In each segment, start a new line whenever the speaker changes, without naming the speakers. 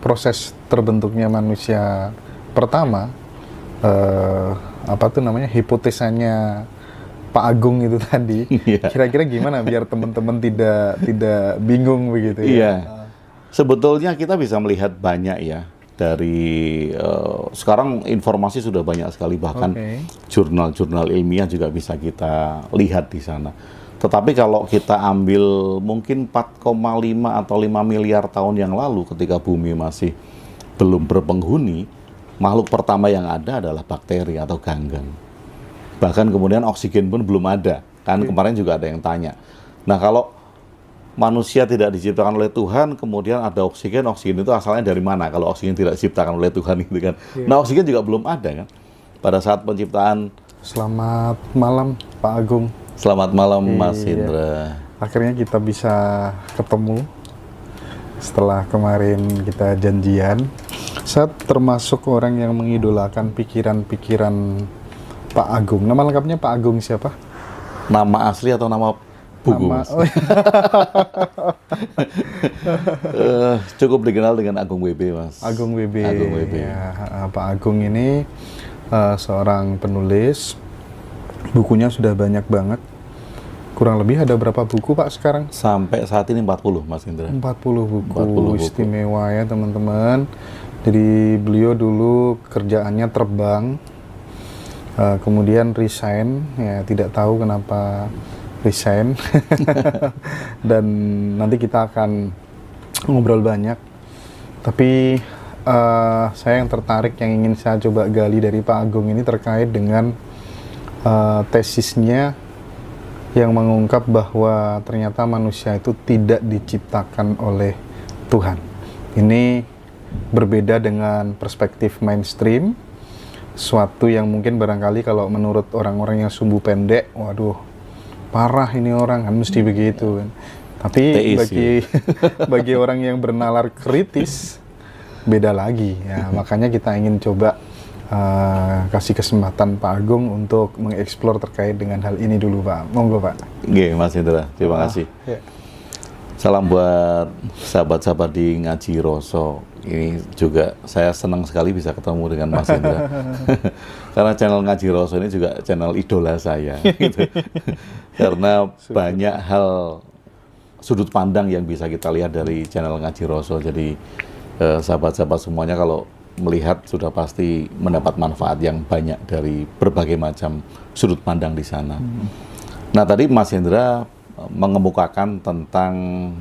proses terbentuknya manusia pertama, hipotesanya Pak Agung itu tadi, kira-kira gimana biar teman-teman tidak bingung begitu ya?
Iya, sebetulnya kita bisa melihat banyak ya dari sekarang informasi sudah banyak sekali, bahkan jurnal-jurnal ilmiah juga bisa kita lihat di sana. Tetapi kalau kita ambil mungkin 4,5 atau 5 miliar tahun yang lalu ketika bumi masih belum berpenghuni, makhluk pertama yang ada adalah bakteri atau ganggang. Bahkan kemudian oksigen pun belum ada. Kan kemarin juga ada yang tanya. Nah, kalau manusia tidak diciptakan oleh Tuhan, kemudian ada oksigen itu asalnya dari mana? Kalau oksigen tidak diciptakan oleh Tuhan gitu kan. Nah, oksigen juga belum ada kan pada saat penciptaan.
Selamat malam Pak Agung.
Selamat malam Mas Indra.
Akhirnya kita bisa ketemu setelah kemarin kita janjian. Saya termasuk orang yang mengidolakan pikiran-pikiran Pak Agung. Nama lengkapnya Pak Agung siapa?
Nama asli atau nama buku? Cukup dikenal dengan Agung WB, Mas.
Agung WB.
Agung WB.
Ya, Pak Agung ini seorang penulis. Bukunya sudah banyak banget. Kurang lebih ada berapa buku Pak sekarang?
Sampai saat ini 40, Mas Indra.
40 buku. Istimewa ya teman-teman. Jadi beliau dulu kerjaannya terbang, kemudian resign, ya tidak tahu kenapa resign. Dan nanti kita akan ngobrol banyak. Tapi saya yang tertarik, yang ingin saya coba gali dari Pak Agung ini terkait dengan tesisnya yang mengungkap bahwa ternyata manusia itu tidak diciptakan oleh Tuhan. Ini berbeda dengan perspektif mainstream, suatu yang mungkin barangkali kalau menurut orang-orang yang sumbu pendek, waduh, parah ini orang, kan mesti begitu kan. Tapi bagi orang yang bernalar kritis, beda lagi ya. Makanya kita ingin coba kasih kesempatan Pak Agung untuk mengeksplor terkait dengan hal ini dulu Pak. Monggo Pak.
Oke, Mas Indra, terima kasih.
Ya.
Salam buat sahabat-sahabat di Ngaji Roso. Ini juga saya senang sekali bisa ketemu dengan Mas Indra. Karena channel Ngaji Roso ini juga channel idola saya. Gitu. Karena banyak hal sudut pandang yang bisa kita lihat dari channel Ngaji Roso. Jadi sahabat-sahabat semuanya kalau melihat sudah pasti mendapat manfaat yang banyak dari berbagai macam sudut pandang di sana. Nah, tadi Mas Indra mengemukakan tentang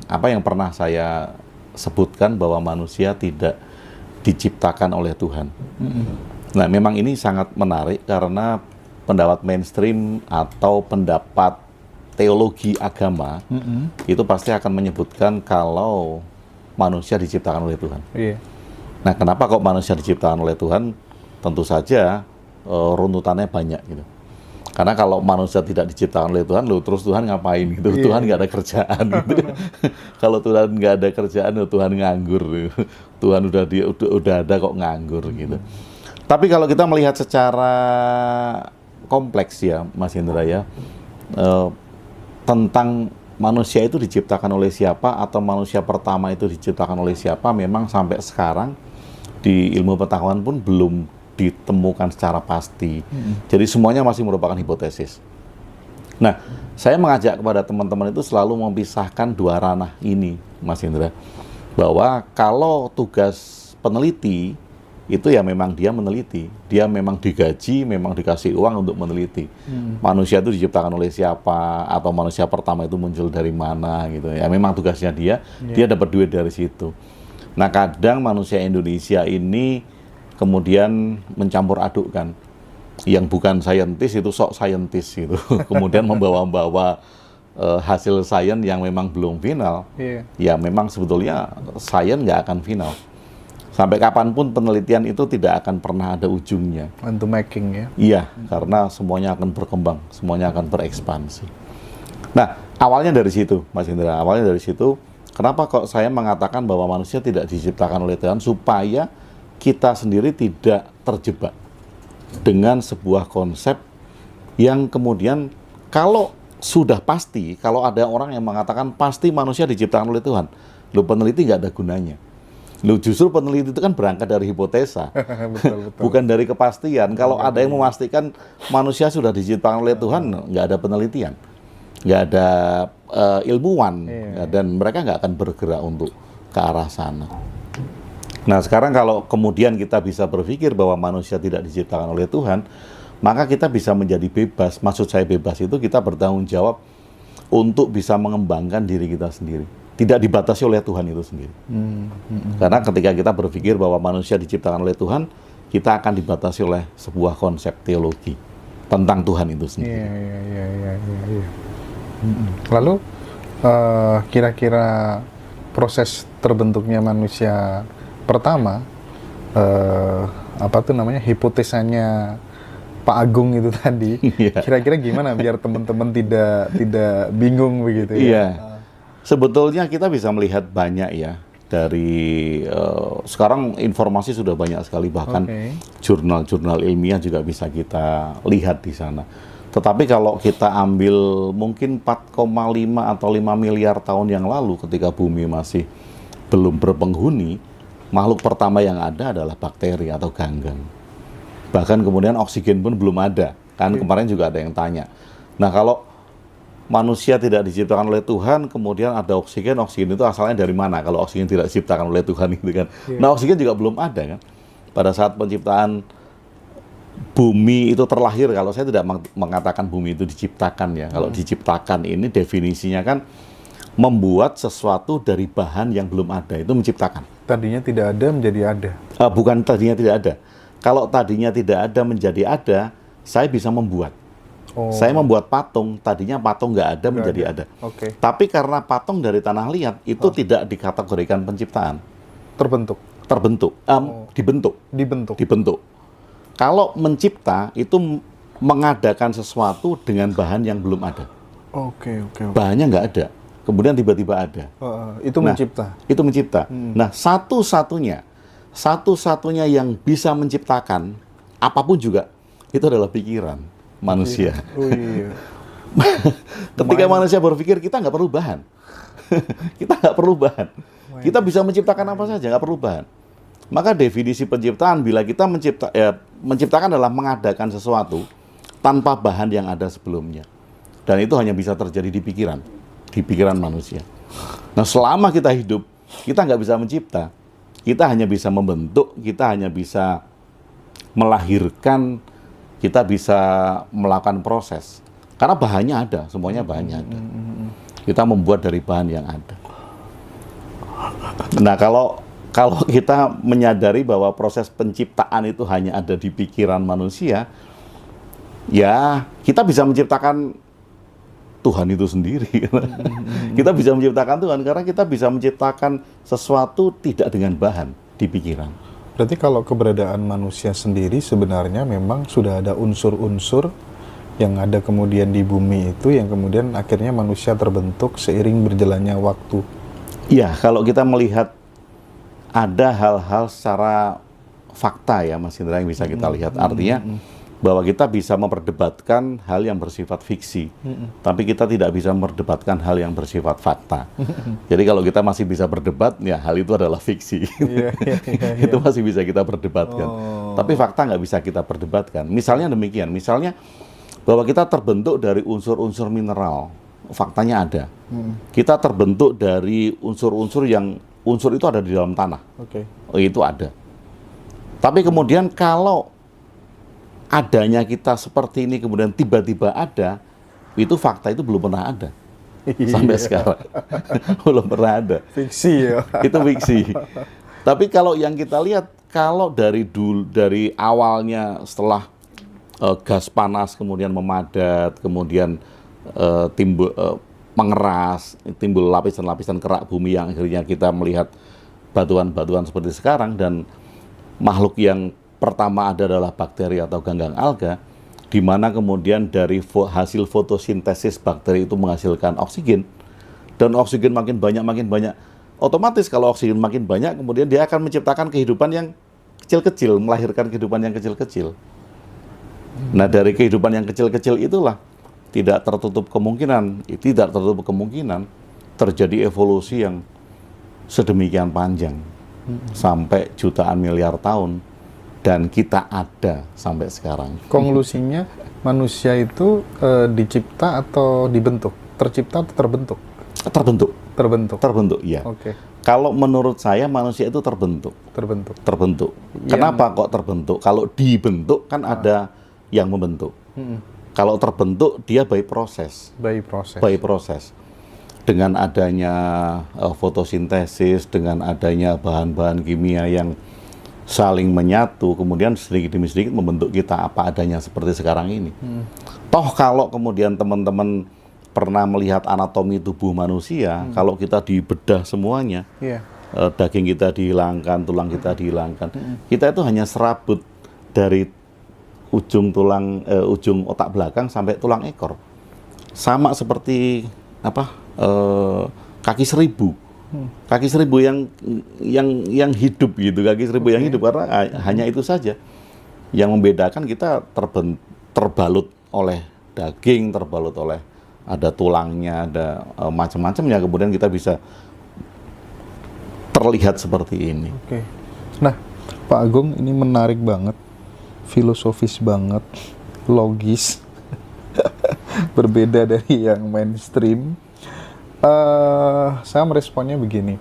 apa yang pernah saya sebutkan, bahwa manusia tidak diciptakan oleh Tuhan. Nah, memang ini sangat menarik karena pendapat mainstream atau pendapat teologi agama itu pasti akan menyebutkan kalau manusia diciptakan oleh Tuhan. Nah, kenapa kok manusia diciptakan oleh Tuhan? Tentu saja runtutannya banyak gitu. Karena kalau manusia tidak diciptakan oleh Tuhan, terus Tuhan ngapain gitu? Tuhan nggak ada kerjaan gitu. Kalau Tuhan nggak ada kerjaan, Tuhan nganggur. Gitu. Tuhan udah ada kok nganggur gitu. Tapi kalau kita melihat secara kompleks ya, Mas Indra ya, tentang manusia itu diciptakan oleh siapa atau manusia pertama itu diciptakan oleh siapa, memang sampai sekarang di ilmu pengetahuan pun belum ditemukan secara pasti. Jadi semuanya masih merupakan hipotesis. Nah, saya mengajak kepada teman-teman itu selalu memisahkan dua ranah ini, Mas Indra. Bahwa kalau tugas peneliti itu ya memang dia meneliti, dia memang digaji, memang dikasih uang untuk meneliti. Manusia itu diciptakan oleh siapa, atau manusia pertama itu muncul dari mana gitu. Ya memang tugasnya dia dapat duit dari situ. Nah, kadang manusia Indonesia ini kemudian mencampur adukkan. Yang bukan saintis itu sok saintis gitu. Kemudian membawa-bawa hasil sains yang memang belum final. Ya memang sebetulnya sains nggak akan final. Sampai kapanpun penelitian itu tidak akan pernah ada ujungnya.
Untuk making ya?
Iya, karena semuanya akan berkembang, semuanya akan berekspansi. Nah, awalnya dari situ, Mas Indra. Awalnya dari situ. Kenapa kok saya mengatakan bahwa manusia tidak diciptakan oleh Tuhan? Supaya kita sendiri tidak terjebak dengan sebuah konsep yang kemudian kalau sudah pasti, kalau ada orang yang mengatakan pasti manusia diciptakan oleh Tuhan, peneliti nggak ada gunanya. Loh, justru peneliti itu kan berangkat dari hipotesa,
Betul, betul.
bukan dari kepastian. Kalau ada yang memastikan manusia sudah diciptakan oleh Tuhan, nggak ada penelitian, nggak ada ilmuwan, dan mereka nggak akan bergerak untuk ke arah sana. Nah, sekarang kalau kemudian kita bisa berpikir bahwa manusia tidak diciptakan oleh Tuhan, maka kita bisa menjadi bebas. Maksud saya bebas itu kita bertanggung jawab untuk bisa mengembangkan diri kita sendiri. Tidak dibatasi oleh Tuhan itu sendiri. Karena ketika kita berpikir bahwa manusia diciptakan oleh Tuhan, kita akan dibatasi oleh sebuah konsep teologi tentang Tuhan itu sendiri.
Iya. Lalu kira-kira proses terbentuknya manusia pertama, apa tuh namanya, hipotesanya Pak Agung itu tadi, kira-kira gimana biar teman-teman tidak bingung begitu ya?
Iya, sebetulnya kita bisa melihat banyak ya dari sekarang informasi sudah banyak sekali, bahkan jurnal-jurnal ilmiah juga bisa kita lihat di sana. Tetapi kalau kita ambil mungkin 4,5 atau 5 miliar tahun yang lalu ketika bumi masih belum berpenghuni, makhluk pertama yang ada adalah bakteri atau ganggang. Bahkan kemudian oksigen pun belum ada. Kan kemarin juga ada yang tanya. Nah, kalau manusia tidak diciptakan oleh Tuhan, kemudian ada oksigen itu asalnya dari mana? Kalau oksigen tidak diciptakan oleh Tuhan gitu kan. Nah, oksigen juga belum ada kan. Pada saat penciptaan bumi itu terlahir, kalau saya tidak mengatakan bumi itu diciptakan ya. Kalau diciptakan ini definisinya kan membuat sesuatu dari bahan yang belum ada, itu menciptakan.
Tadinya tidak ada menjadi ada.
Bukan tadinya tidak ada. Kalau tadinya tidak ada menjadi ada, saya bisa membuat. Saya membuat patung, tadinya patung nggak ada menjadi ada. Tapi karena patung dari tanah liat, itu tidak dikategorikan penciptaan. Dibentuk. Kalau mencipta, itu mengadakan sesuatu dengan bahan yang belum ada. Bahannya nggak ada. Kemudian tiba-tiba ada.
Itu mencipta.
Itu mencipta. Nah, satu-satunya yang bisa menciptakan apapun juga itu adalah pikiran manusia. Ketika manusia berpikir, kita nggak perlu bahan. Kita bisa menciptakan apa saja, nggak perlu bahan. Maka definisi penciptaan, bila kita menciptakan adalah mengadakan sesuatu tanpa bahan yang ada sebelumnya. Dan itu hanya bisa terjadi di pikiran manusia. Nah, selama kita hidup, kita nggak bisa mencipta. Kita hanya bisa membentuk, kita hanya bisa melahirkan, kita bisa melakukan proses. Karena bahannya ada, semuanya bahannya ada. Kita membuat dari bahan yang ada. Nah, kalau kita menyadari bahwa proses penciptaan itu hanya ada di pikiran manusia, ya kita bisa menciptakan Tuhan itu sendiri. Kita bisa menciptakan Tuhan karena kita bisa menciptakan sesuatu tidak dengan bahan di pikiran.
Berarti kalau keberadaan manusia sendiri sebenarnya memang sudah ada unsur-unsur yang ada kemudian di bumi itu, yang kemudian akhirnya manusia terbentuk seiring berjalannya waktu.
Iya, kalau kita melihat ada hal-hal secara fakta ya Mas Indra yang bisa kita lihat. Artinya bahwa kita bisa memperdebatkan hal yang bersifat fiksi, tapi kita tidak bisa memperdebatkan hal yang bersifat fakta. Jadi kalau kita masih bisa berdebat, ya hal itu adalah fiksi. Itu masih bisa kita perdebatkan. Tapi fakta nggak bisa kita perdebatkan. Misalnya demikian, misalnya bahwa kita terbentuk dari unsur-unsur mineral, faktanya ada. Kita terbentuk dari unsur-unsur yang unsur itu ada di dalam tanah. Itu ada. Tapi kemudian kalau adanya kita seperti ini kemudian tiba-tiba ada, itu fakta itu belum pernah ada sampai sekarang. Belum pernah ada.
Fiksi ya.
Itu fiksi. Tapi kalau yang kita lihat, kalau dari awalnya setelah gas panas kemudian memadat, kemudian timbul mengeras, timbul lapisan-lapisan kerak bumi yang akhirnya kita melihat batuan-batuan seperti sekarang, dan makhluk yang pertama ada adalah bakteri atau ganggang alga, di mana kemudian dari hasil fotosintesis bakteri itu menghasilkan oksigen, dan oksigen makin banyak, otomatis kalau oksigen makin banyak, kemudian dia akan menciptakan kehidupan yang kecil-kecil, melahirkan kehidupan yang kecil-kecil. Nah, dari kehidupan yang kecil-kecil itulah tidak tertutup kemungkinan terjadi evolusi yang sedemikian panjang. sampai jutaan miliar tahun, dan kita ada sampai sekarang.
Konklusinya manusia itu dicipta atau dibentuk? Tercipta atau terbentuk?
Terbentuk.
Terbentuk,
Ya.
Oke.
Kalau menurut saya manusia itu terbentuk.
Terbentuk.
Kenapa kok terbentuk? Kalau dibentuk kan ada yang membentuk. Kalau terbentuk dia by proses. Dengan adanya fotosintesis, dengan adanya bahan-bahan kimia yang saling menyatu, kemudian sedikit demi sedikit membentuk kita apa adanya seperti sekarang ini. Toh kalau kemudian teman-teman pernah melihat anatomi tubuh manusia, kalau kita dibedah semuanya, daging kita dihilangkan, tulang kita dihilangkan, kita itu hanya serabut dari ujung tulang, ujung otak belakang sampai tulang ekor. Sama seperti kaki seribu. Kaki seribu yang hidup gitu, kaki seribu yang hidup, karena hanya itu saja. Yang membedakan kita terbalut oleh daging, terbalut oleh ada tulangnya, ada macam-macamnya, kemudian kita bisa terlihat seperti ini.
Oke. Nah, Pak Agung, ini menarik banget, filosofis banget, logis, berbeda dari yang mainstream. Saya meresponnya begini.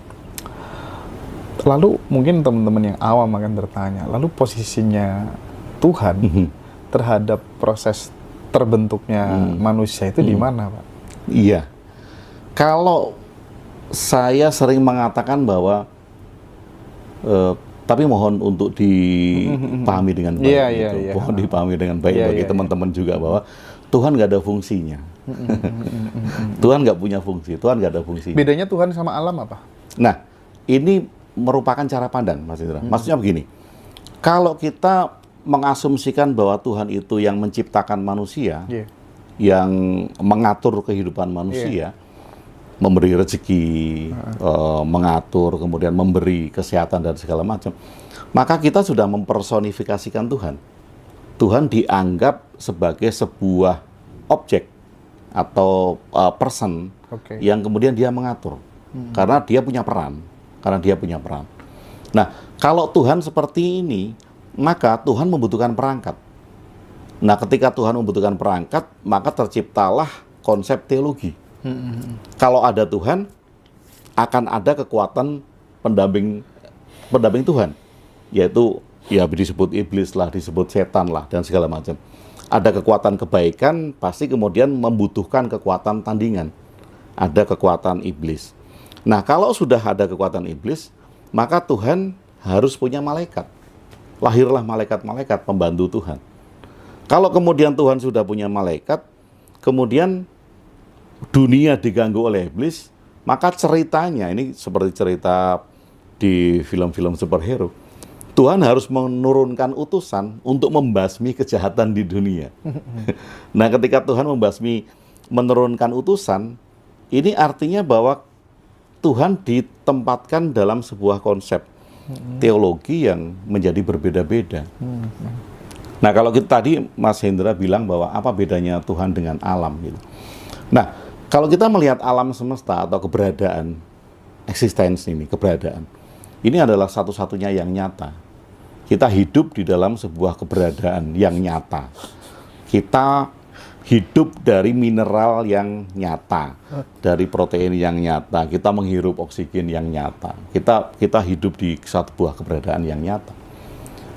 Lalu mungkin teman-teman yang awam akan bertanya, lalu posisinya Tuhan terhadap proses terbentuknya manusia itu di mana, Pak?
Iya. Kalau saya sering mengatakan bahwa tapi mohon untuk dipahami dengan baik, mohon dipahami dengan baik bagi teman-teman juga, bahwa Tuhan nggak ada fungsinya. Tuhan nggak punya fungsi, Tuhan nggak ada fungsi.
Bedanya Tuhan sama alam apa?
Nah, ini merupakan cara pandang, Mas Indra. Maksudnya begini, kalau kita mengasumsikan bahwa Tuhan itu yang menciptakan manusia, yang mengatur kehidupan manusia, memberi rezeki, mengatur, kemudian memberi kesehatan dan segala macam, maka kita sudah mempersonifikasikan Tuhan. Tuhan dianggap sebagai sebuah objek atau person yang kemudian dia mengatur, karena dia punya peran. Nah, kalau Tuhan seperti ini, maka Tuhan membutuhkan perangkat. Nah, ketika Tuhan membutuhkan perangkat, maka terciptalah konsep teologi. Kalau ada Tuhan, akan ada kekuatan pendamping Tuhan, yaitu disebut iblis lah, disebut setan lah, dan segala macam. Ada kekuatan kebaikan, pasti kemudian membutuhkan kekuatan tandingan. Ada kekuatan iblis. Nah, kalau sudah ada kekuatan iblis, maka Tuhan harus punya malaikat. Lahirlah malaikat-malaikat pembantu Tuhan. Kalau kemudian Tuhan sudah punya malaikat, kemudian dunia diganggu oleh iblis, maka ceritanya ini seperti cerita di film-film superhero. Tuhan harus menurunkan utusan untuk membasmi kejahatan di dunia. Nah, ketika Tuhan menurunkan utusan, ini artinya bahwa Tuhan ditempatkan dalam sebuah konsep teologi yang menjadi berbeda-beda. Nah, kalau kita tadi Mas Hendra bilang bahwa apa bedanya Tuhan dengan alam gitu. Nah, kalau kita melihat alam semesta atau keberadaan, eksistensi ini, keberadaan, ini adalah satu-satunya yang nyata. Kita hidup di dalam sebuah keberadaan yang nyata. Kita hidup dari mineral yang nyata, dari protein yang nyata. Kita menghirup oksigen yang nyata. Kita hidup di satu buah keberadaan yang nyata.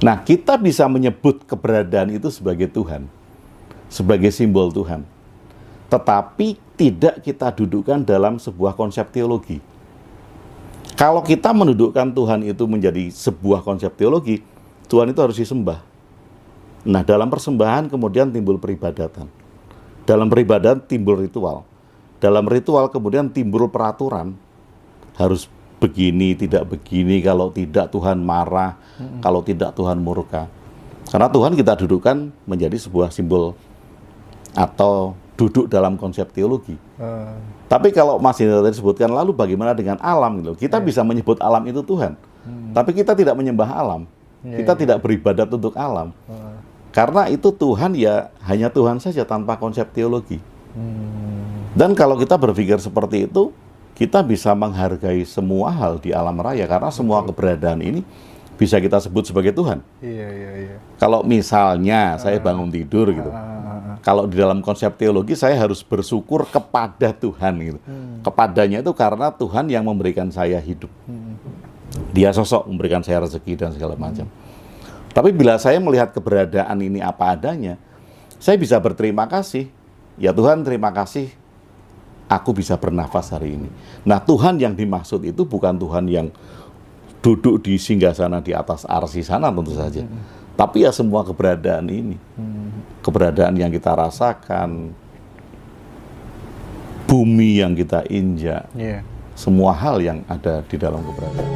Nah, kita bisa menyebut keberadaan itu sebagai Tuhan, sebagai simbol Tuhan. Tetapi tidak kita dudukkan dalam sebuah konsep teologi. Kalau kita mendudukkan Tuhan itu menjadi sebuah konsep teologi, Tuhan itu harus disembah. Nah, dalam persembahan kemudian timbul peribadatan. Dalam peribadatan timbul ritual. Dalam ritual kemudian timbul peraturan. Harus begini, tidak begini, kalau tidak Tuhan marah, kalau tidak Tuhan murka. Karena Tuhan kita dudukkan menjadi sebuah simbol atau duduk dalam konsep teologi. Tapi kalau Mas Indra tadi sebutkan, lalu bagaimana dengan alam? Gitu? Kita bisa menyebut alam itu Tuhan. Tapi kita tidak menyembah alam. Kita tidak beribadat untuk alam. Karena itu Tuhan ya hanya Tuhan saja tanpa konsep teologi. Dan kalau kita berpikir seperti itu, kita bisa menghargai semua hal di alam raya karena semua keberadaan ini bisa kita sebut sebagai Tuhan.
Iya, iya, iya.
Kalau misalnya saya bangun tidur gitu, kalau di dalam konsep teologi saya harus bersyukur kepada Tuhan gitu. Kepadanya itu karena Tuhan yang memberikan saya hidup. Dia sosok memberikan saya rezeki dan segala macam. Tapi bila saya melihat keberadaan ini apa adanya, saya bisa berterima kasih. Ya Tuhan, terima kasih aku bisa bernafas hari ini. Nah, Tuhan yang dimaksud itu bukan Tuhan yang duduk di singgasana di atas arsy sana tentu saja. Tapi ya semua keberadaan ini. Keberadaan yang kita rasakan, bumi yang kita injak,
Iya.
semua hal yang ada di dalam keberadaan.